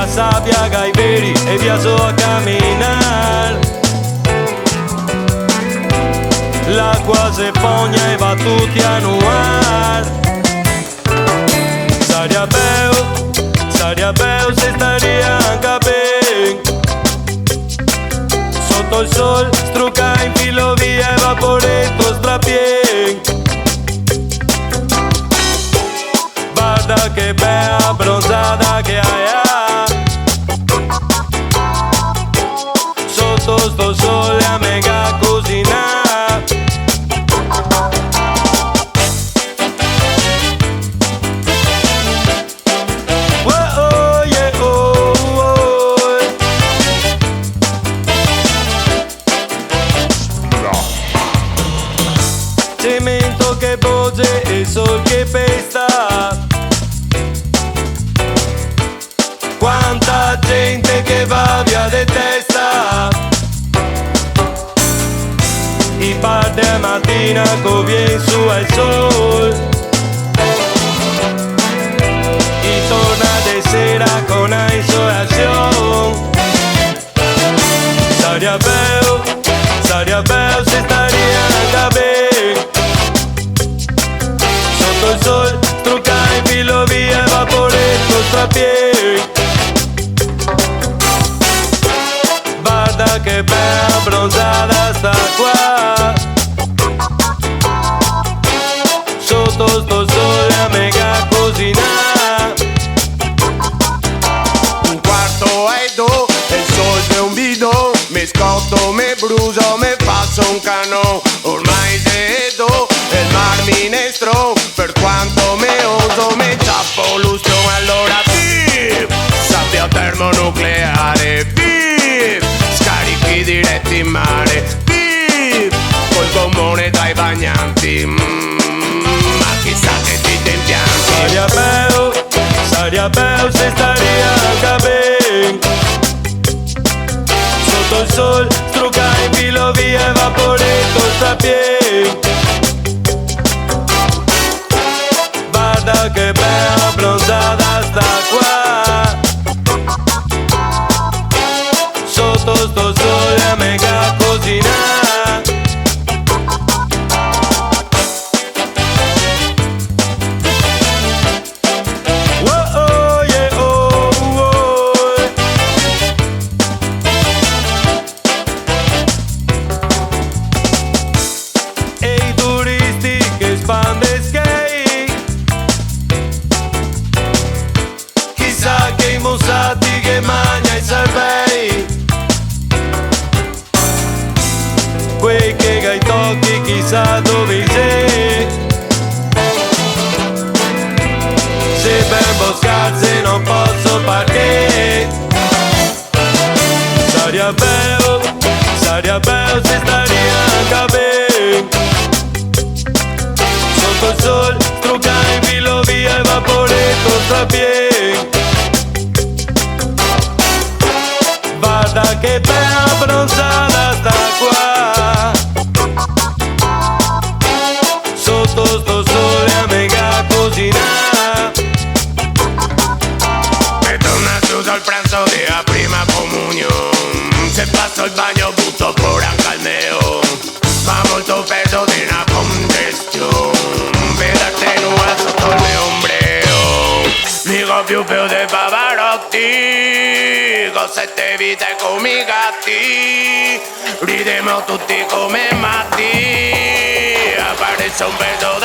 sabbia che i veri e via so a camminare. L'acqua se fogna e va tutti a nuare. Saria beu se staria anche bene. Sotto il sol struca in filo via e vaporetto strapien. Guarda che bella bronzata che hai. Sotto sto sole a mega cucinare. Cemento che voce e sol che pesta. Quanta gente che va via de testa. Y parte a mattina co vien su al sol. Y torna de sera con la insolación. Saria beu se staria anche bene. Sotto il sol struca in filo via e vaporetto strapien. Guarda che bella bronzata sta qua. Sotto sto sole a mega cucinare. Un quarto e do, il sol de un bidon. Mi scotto, mi brucio, mi faccio un canon. Ormai vedo il mar minestrone. Per quanto me oso, mi ciappo lustro. Allora viv, sabbia termonucleare. Viv, scarichi diretti in mare. Viv, col gommone dai bagnanti. Ma chissà che ti impianti. Saria beu se staria anche bene. Sotto il sol struca in filo via e vaporetto strapien. Guarda che bella bronzata sta qua. Sotto sto sole a mega cucinare. Mossati che mangia i cervelli. Quei che gai tocchi chissà dove sei. Se ben boscazze non posso perché. Saria beu se staria anche bene. Sotto il sol struca in filo via e vaporetto strapien. Guarda che bella bronzata sta qua. Sotto sto sole a mega cucinare. E torna su dal pranzo della prima comunione. Se passo il bagno butto pure anche al meo. Ma molto peso di una congestione. Vedete nuova sotto il mio ombreo. Dico più dei Pavarotti. Con 7 vite come i gatti. Ridemo tutti come matti. Appare un peso